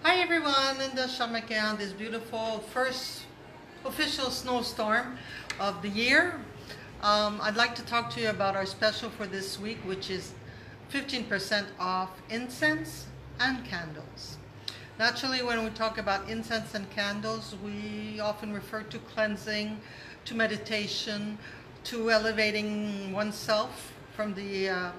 Hi everyone, in the Sharmakaya on this beautiful first official snowstorm of the year. I'd like to talk to you about our special for this week, which is 15% off incense and candles. Naturally, when we talk about incense and candles, we often refer to cleansing, to meditation, to elevating oneself from the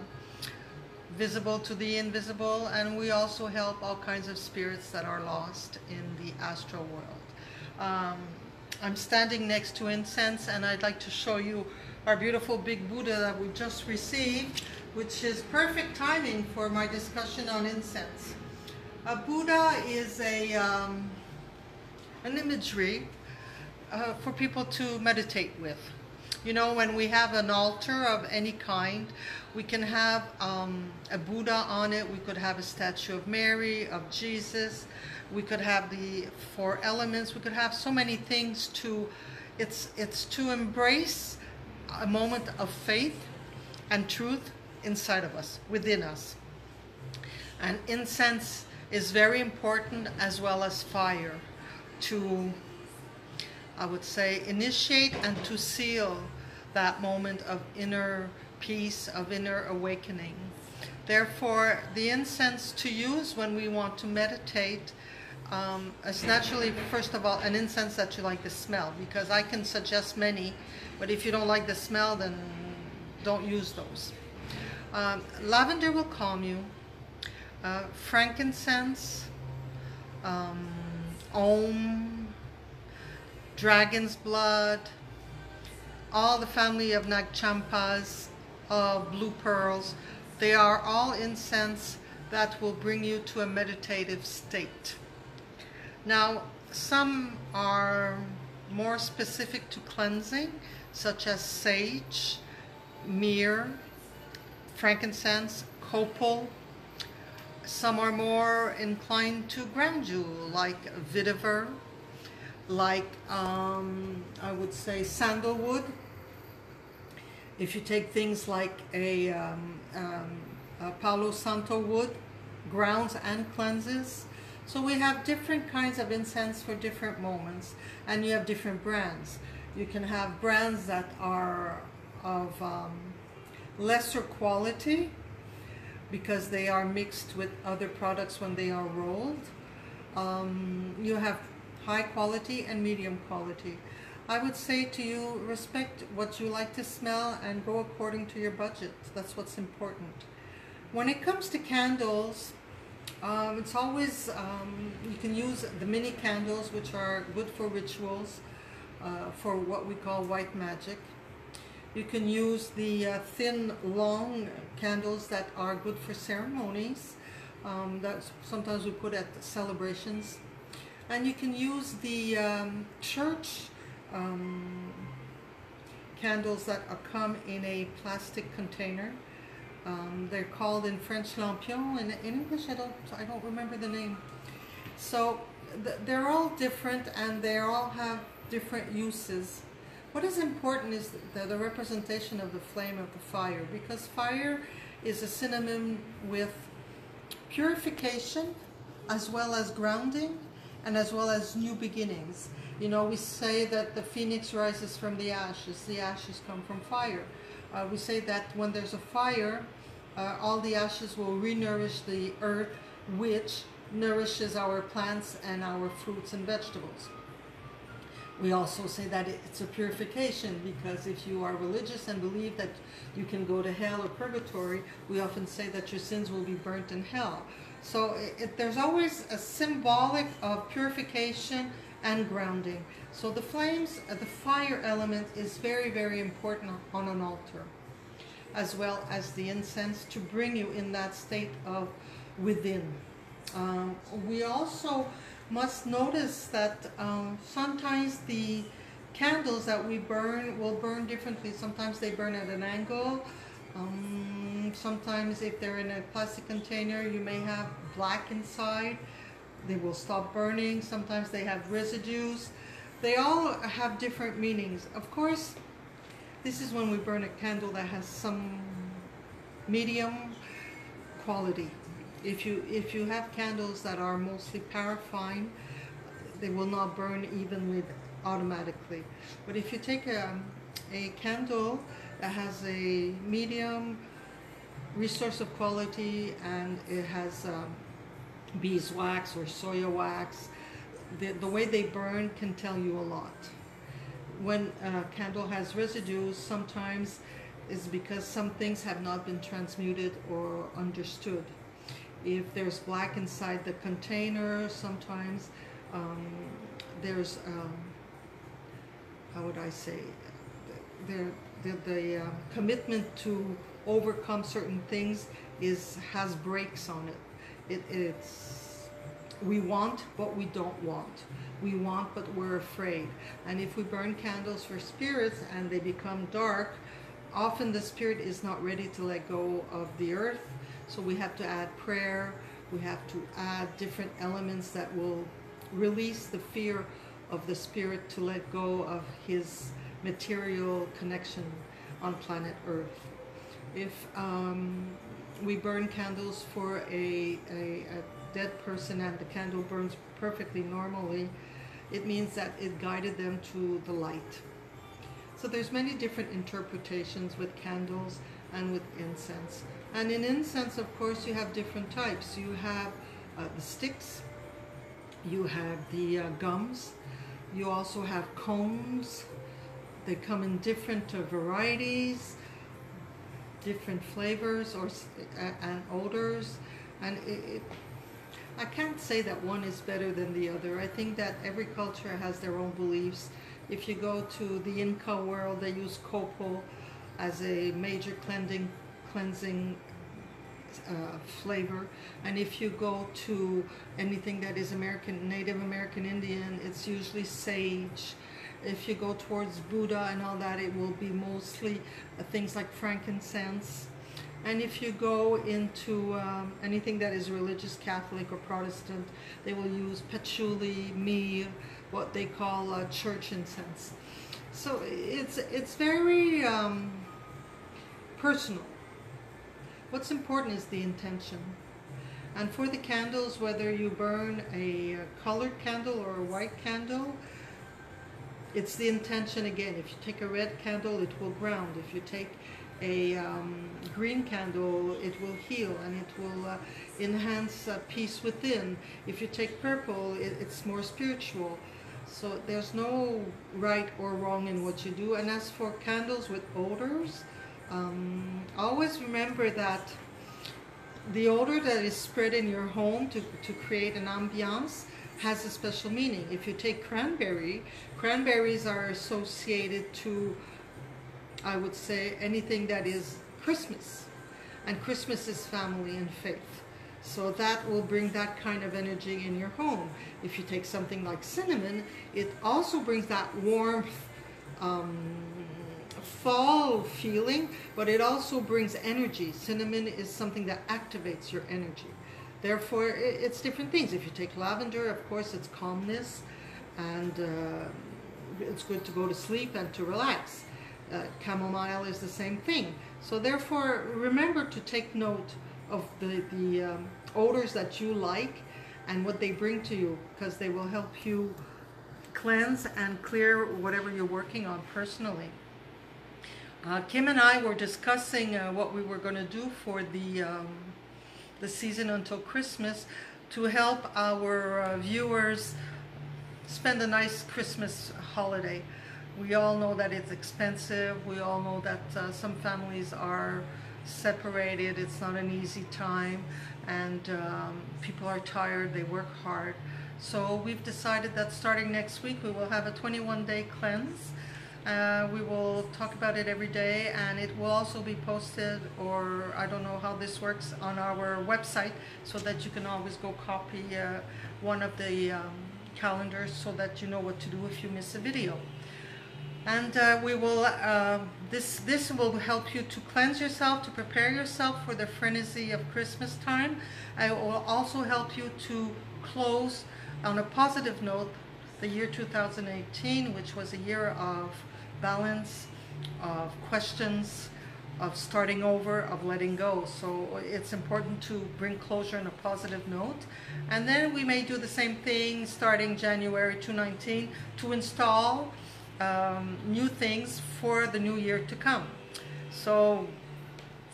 visible to the invisible, and we also help all kinds of spirits that are lost in the astral world. I'm standing next to incense, and I'd like to show you our beautiful big Buddha that we just received, which is perfect timing for my discussion on incense. A Buddha is an imagery for people to meditate with. You know, when we have an altar of any kind, we can have a Buddha on it. We could have a statue of Mary, of Jesus. We could have the four elements. We could have so many things to, it's to embrace a moment of faith and truth inside of us, within us. And incense is very important, as well as fire, to, I would say, initiate and to seal that moment of inner peace, of inner awakening. Therefore, the incense to use when we want to meditate is naturally, first of all, an incense that you like the smell, because I can suggest many, but if you don't like the smell, then don't use those. Lavender will calm you. Frankincense, Om, dragon's blood, all the family of Nagchampas, blue pearls, they are all incense that will bring you to a meditative state. Now, some are more specific to cleansing, such as sage, myrrh, frankincense, copal. Some are more inclined to ground you, like vetiver, like I would say sandalwood. If you take things like a Palo Santo wood, grounds and cleanses. So we have different kinds of incense for different moments, and you have different brands. You can have brands that are of lesser quality because they are mixed with other products when they are rolled. You have high quality and medium quality. I would say to you, respect what you like to smell and go according to your budget. That's what's important. When it comes to candles, it's always, you can use the mini candles, which are good for rituals, for what we call white magic. You can use the thin, long candles that are good for ceremonies, that sometimes we put at celebrations. And you can use the church candles that come in a plastic container. They're called in French lampions. In English, I don't remember the name. So they're all different, and they all have different uses. What is important is the representation of the flame of the fire, because fire is a synonym with purification, as well as grounding, and as well as new beginnings. You know, we say that the phoenix rises from the ashes come from fire. We say that when there's a fire, all the ashes will re-nourish the earth, which nourishes our plants and our fruits and vegetables. We also say that it's a purification, because if you are religious and believe that you can go to hell or purgatory, we often say that your sins will be burnt in hell. So there's always a symbolic of purification and grounding. So the flames, the fire element is very, very important on an altar, as well as the incense, to bring you in that state of within. We also must notice that sometimes the candles that we burn will burn differently. Sometimes they burn at an angle. Sometimes if they're in a plastic container, you may have black inside. They will stop burning. Sometimes they have residues. They all have different meanings. Of course, this is when we burn a candle that has some medium quality. If you have candles that are mostly paraffin, they will not burn evenly automatically. But if you take a candle that has a medium resource of quality and it has beeswax or soya wax, the way they burn can tell you a lot. When a candle has residues, sometimes it's because some things have not been transmuted or understood. If there's black inside the container, sometimes there's, how would I say, the commitment to overcome certain things has breaks on it. It's we want but we don't want. We want but we're afraid. And if we burn candles for spirits and they become dark, often the spirit is not ready to let go of the earth. So we have to add prayer. We have to add different elements that will release the fear of the spirit to let go of his material connection on planet Earth. If we burn candles for a dead person and the candle burns perfectly normally, it means that it guided them to the light. So there's many different interpretations with candles and with incense. And in incense, of course, you have different types. You have the sticks, you have the gums, you also have cones. They come in different varieties, different flavors and odors. And I can't say that one is better than the other. I think that every culture has their own beliefs. If you go to the Inca world, they use copal as a major cleansing flavor. And if you go to anything that is Native American Indian, it's usually sage. If you go towards Buddha and all that, it will be mostly things like frankincense. And if you go into anything that is religious, Catholic or Protestant, they will use patchouli, myrrh, what they call church incense. So it's very personal. What's important is the intention. And for the candles, whether you burn a colored candle or a white candle, it's the intention again. If you take a red candle, it will ground. If you take a green candle, it will heal and it will enhance peace within. If you take purple, it's more spiritual. So there's no right or wrong in what you do. And as for candles with odors, always remember that the odor that is spread in your home to create an ambiance has a special meaning. If you take cranberries are associated to, I would say, anything that is Christmas. And Christmas is family and faith. So that will bring that kind of energy in your home. If you take something like cinnamon, it also brings that warmth, fall feeling, but it also brings energy. Cinnamon is something that activates your energy. Therefore, it's different things. If you take lavender, of course, it's calmness, and it's good to go to sleep and to relax. Chamomile is the same thing. So therefore, remember to take note of the odors that you like and what they bring to you, because they will help you cleanse and clear whatever you're working on personally. Kim and I were discussing what we were going to do for the season until Christmas to help our viewers spend a nice Christmas holiday. We all know that it's expensive. We all know that some families are separated. It's not an easy time, and people are tired. They work hard. So we've decided that starting next week we will have a 21-day cleanse. We will talk about it every day, and it will also be posted, or I don't know how this works, on our website, so that you can always go copy one of the calendars so that you know what to do if you miss a video. And we will this will help you to cleanse yourself, to prepare yourself for the frenzy of Christmas time. It will also help you to close on a positive note the year 2018, which was a year of balance, of questions, starting over, of letting go. So it's important to bring closure on a positive note. And then we may do the same thing starting January 2019 to install new things for the new year to come. So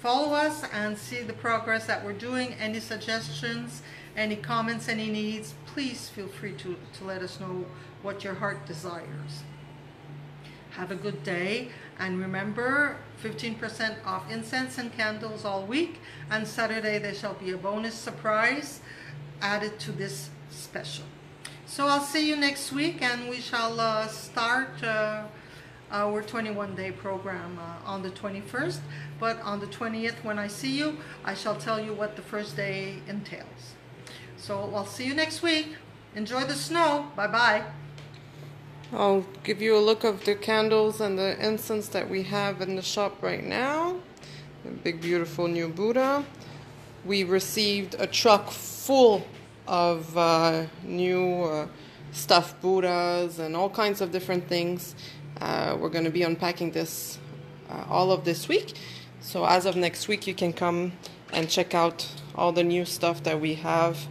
follow us and see the progress that we're doing. Any suggestions, any comments, any needs, please feel free to let us know what your heart desires. Have a good day, and remember, 15% off incense and candles all week, and Saturday there shall be a bonus surprise added to this special. So I'll see you next week, and we shall start our 21-day program on the 21st, but on the 20th when I see you, I shall tell you what the first day entails. So I'll see you next week. Enjoy the snow. Bye-bye. I'll give you a look of the candles and the incense that we have in the shop right now. A big beautiful new Buddha. We received a truck full of new stuffed Buddhas and all kinds of different things. We're going to be unpacking this all of this week. So as of next week, you can come and check out all the new stuff that we have.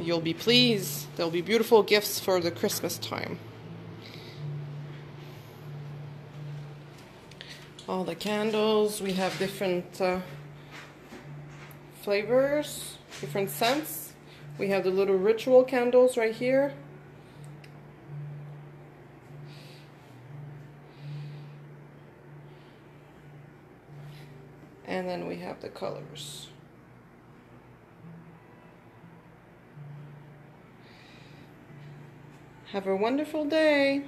You'll be pleased. There'll be beautiful gifts for the Christmas time. All the candles, we have different flavors, different scents. We have the little ritual candles right here. And then we have the colors. Have a wonderful day.